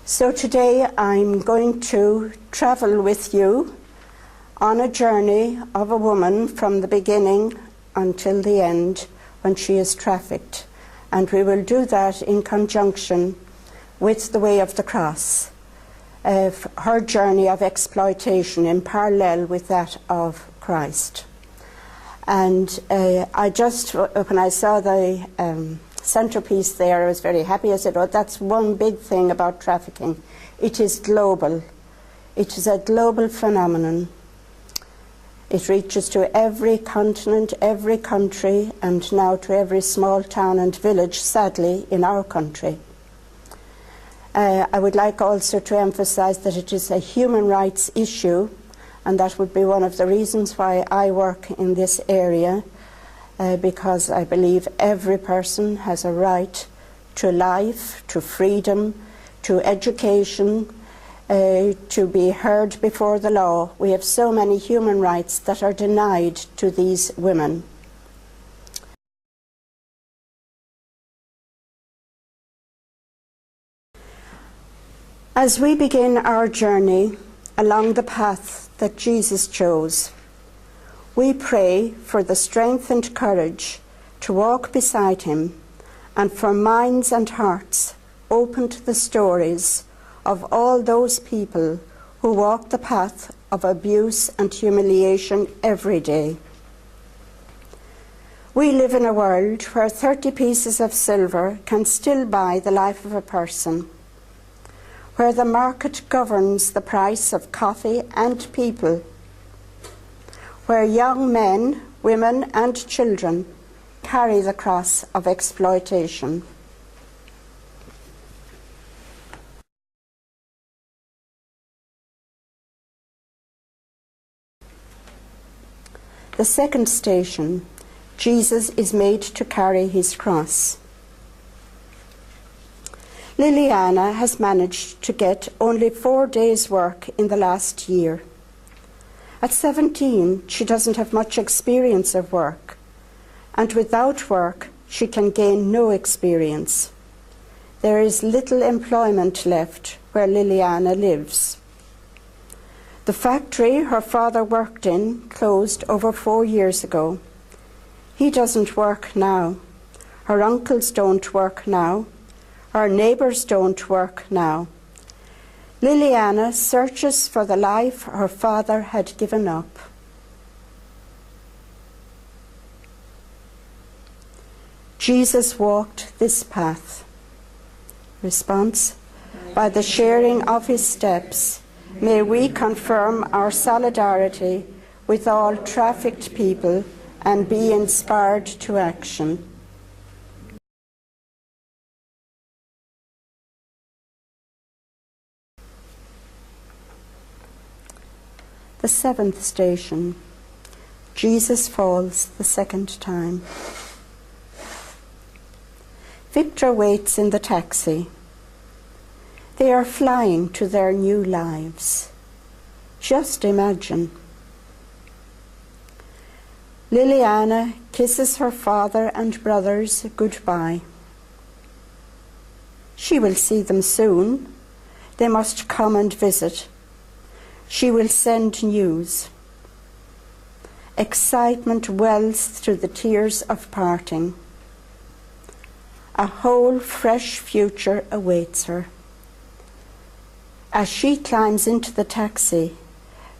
So today I'm going to travel with you on a journey of a woman from the beginning until the end when she is trafficked. And we will do that in conjunction with the Way of the Cross, her journey of exploitation in parallel with that of Christ. And when I saw the centerpiece there, I was very happy. I said, oh, that's one big thing about trafficking. It is global. It is a global phenomenon. It reaches to every continent, every country, and now to every small town and village, sadly, in our country. I would like also to emphasize that it is a human rights issue, and that would be one of the reasons why I work in this area, because I believe every person has a right to life, to freedom, to education, to be heard before the law. We have so many human rights that are denied to these women. As we begin our journey along the path that Jesus chose, we pray for the strength and courage to walk beside him, and for minds and hearts open to the stories of all those people who walk the path of abuse and humiliation every day. We live in a world where 30 pieces of silver can still buy the life of a person, where the market governs the price of coffee and people, where young men, women and children carry the cross of exploitation. The second station, Jesus is made to carry his cross. Liliana has managed to get only 4 days' work in the last year. At 17, she doesn't have much experience of work, and without work, she can gain no experience. There is little employment left where Liliana lives. The factory her father worked in closed over 4 years ago. He doesn't work now. Her uncles don't work now. Her neighbours don't work now. Liliana searches for the life her father had given up. Jesus walked this path. Response: by the sharing of his steps, may we confirm our solidarity with all trafficked people and be inspired to action. The seventh station, Jesus falls the second time. Victor waits in the taxi. They are flying to their new lives. Just imagine. Liliana kisses her father and brothers goodbye. She will see them soon. They must come and visit. She will send news. Excitement wells through the tears of parting. A whole fresh future awaits her. As she climbs into the taxi,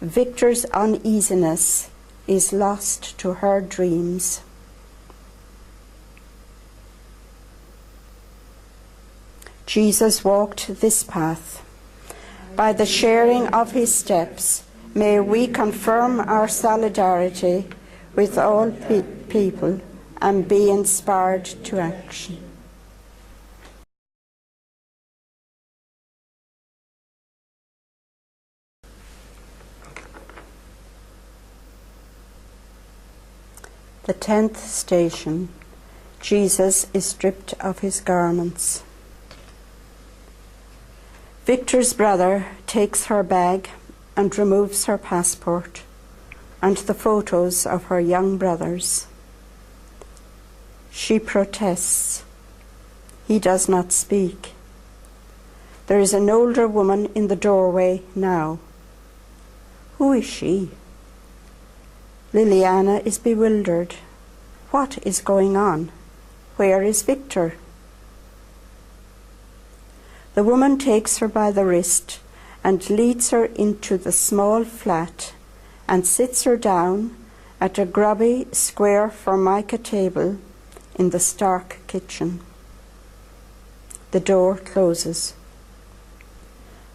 Victor's uneasiness is lost to her dreams. Jesus walked this path. By the sharing of his steps, may we confirm our solidarity with all people and be inspired to action. The 10th station, Jesus is stripped of his garments. Victor's brother takes her bag and removes her passport and the photos of her young brothers. She protests. He does not speak. There is an older woman in the doorway now. Who is she? Liliana is bewildered. What is going on? Where is Victor? The woman takes her by the wrist and leads her into the small flat and sits her down at a grubby square formica table in the stark kitchen. The door closes.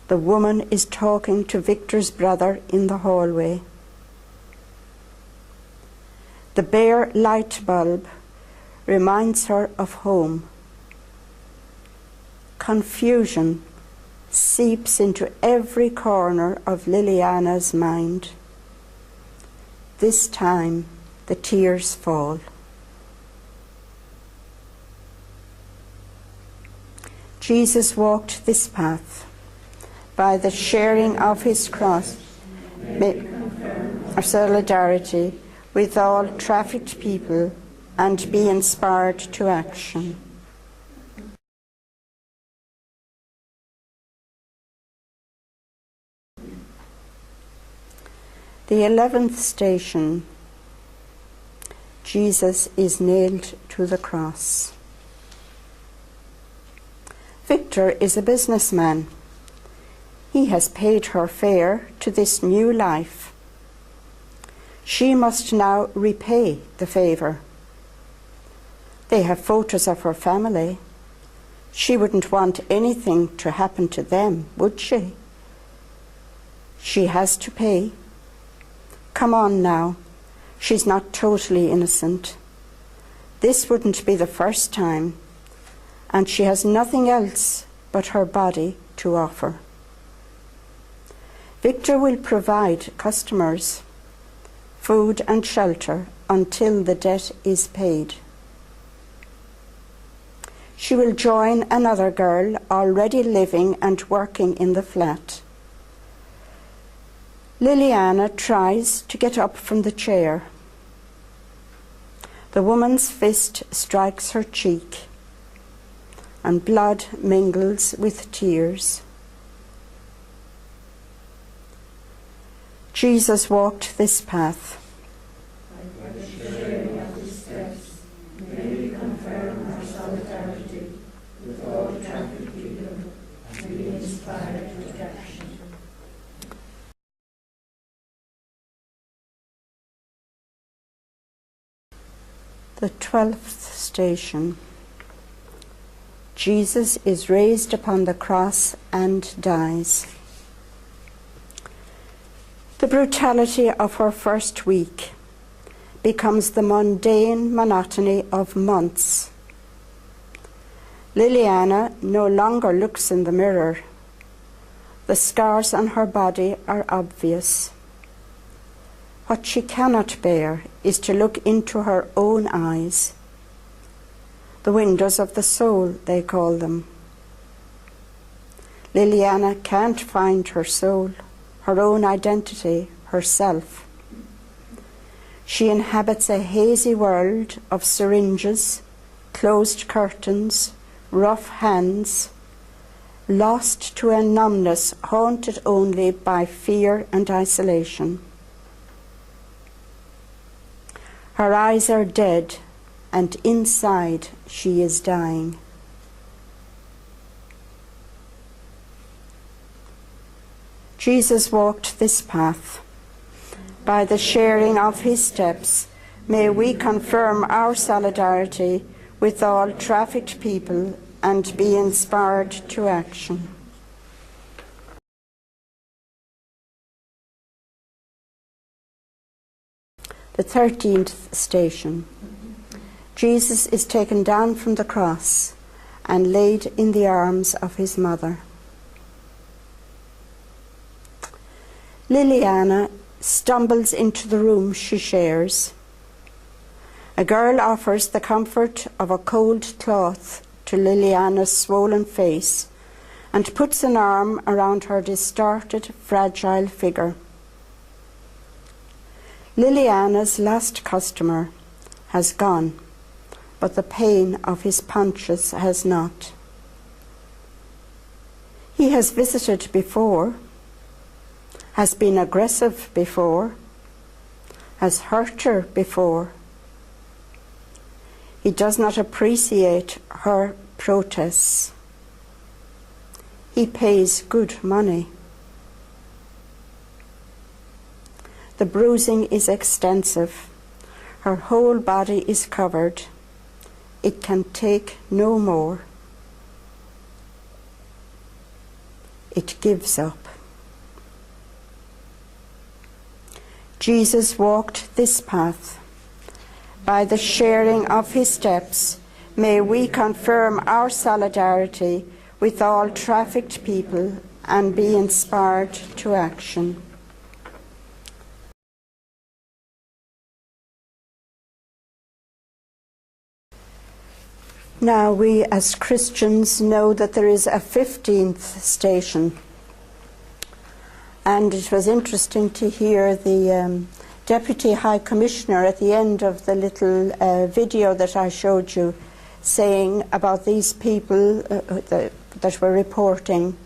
The woman is talking to Victor's brother in the hallway. The bare light bulb reminds her of home. Confusion seeps into every corner of Liliana's mind. This time the tears fall. Jesus walked this path. By the sharing of his cross, our solidarity with all trafficked people and be inspired to action. The 11th station, Jesus is nailed to the cross. Victor is a businessman. He has paid her fare to this new life. She must now repay the favour. They have photos of her family. She wouldn't want anything to happen to them, would she? She has to pay. Come on now. She's not totally innocent. This wouldn't be the first time, and she has nothing else but her body to offer. Victor will provide customers food and shelter until the debt is paid. She will join another girl already living and working in the flat. Liliana tries to get up from the chair. The woman's fist strikes her cheek, and blood mingles with tears. Jesus walked this path. By the sharing of his steps, may we confirm our solidarity with all trafficked people and be inspired to action. The 12th station. Jesus is raised upon the cross and dies. The brutality of her first week becomes the mundane monotony of months. Liliana no longer looks in the mirror. The scars on her body are obvious. What she cannot bear is to look into her own eyes. The windows of the soul, they call them. Liliana can't find her soul, her own identity, herself. She inhabits a hazy world of syringes, closed curtains, rough hands, lost to a numbness haunted only by fear and isolation. Her eyes are dead, and inside she is dying. Jesus walked this path. By the sharing of his steps, may we confirm our solidarity with all trafficked people and be inspired to action. The 13th station. Jesus is taken down from the cross and laid in the arms of his mother. Liliana stumbles into the room she shares. A girl offers the comfort of a cold cloth to Liliana's swollen face and puts an arm around her distorted, fragile figure. Liliana's last customer has gone, but the pain of his punches has not. He has visited before, has been aggressive before, has hurt her before. He does not appreciate her protests. He pays good money. The bruising is extensive. Her whole body is covered. It can take no more. It gives up. Jesus walked this path. By the sharing of his steps, may we confirm our solidarity with all trafficked people and be inspired to action. Now we as Christians know that there is a 15th station, and it was interesting to hear the Deputy High Commissioner at the end of the little video that I showed you saying about these people that were reporting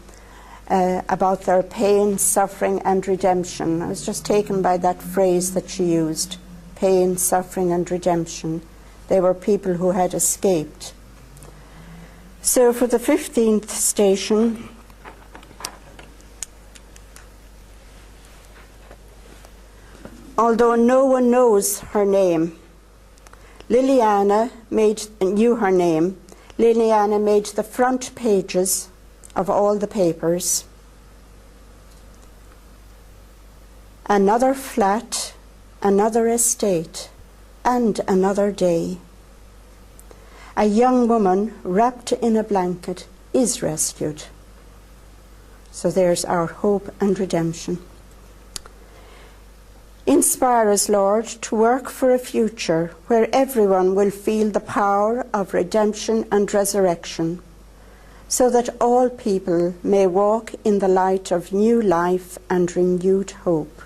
about their pain, suffering and redemption. I was just taken by that phrase that she used, pain, suffering and redemption. They were people who had escaped. So for the 15th station, although no one knows her name, Liliana knew her name. Liliana made the front pages of all the papers. Another flat, another estate, and another day. A young woman wrapped in a blanket is rescued. So there's our hope and redemption. Inspire us, Lord, to work for a future where everyone will feel the power of redemption and resurrection, so that all people may walk in the light of new life and renewed hope.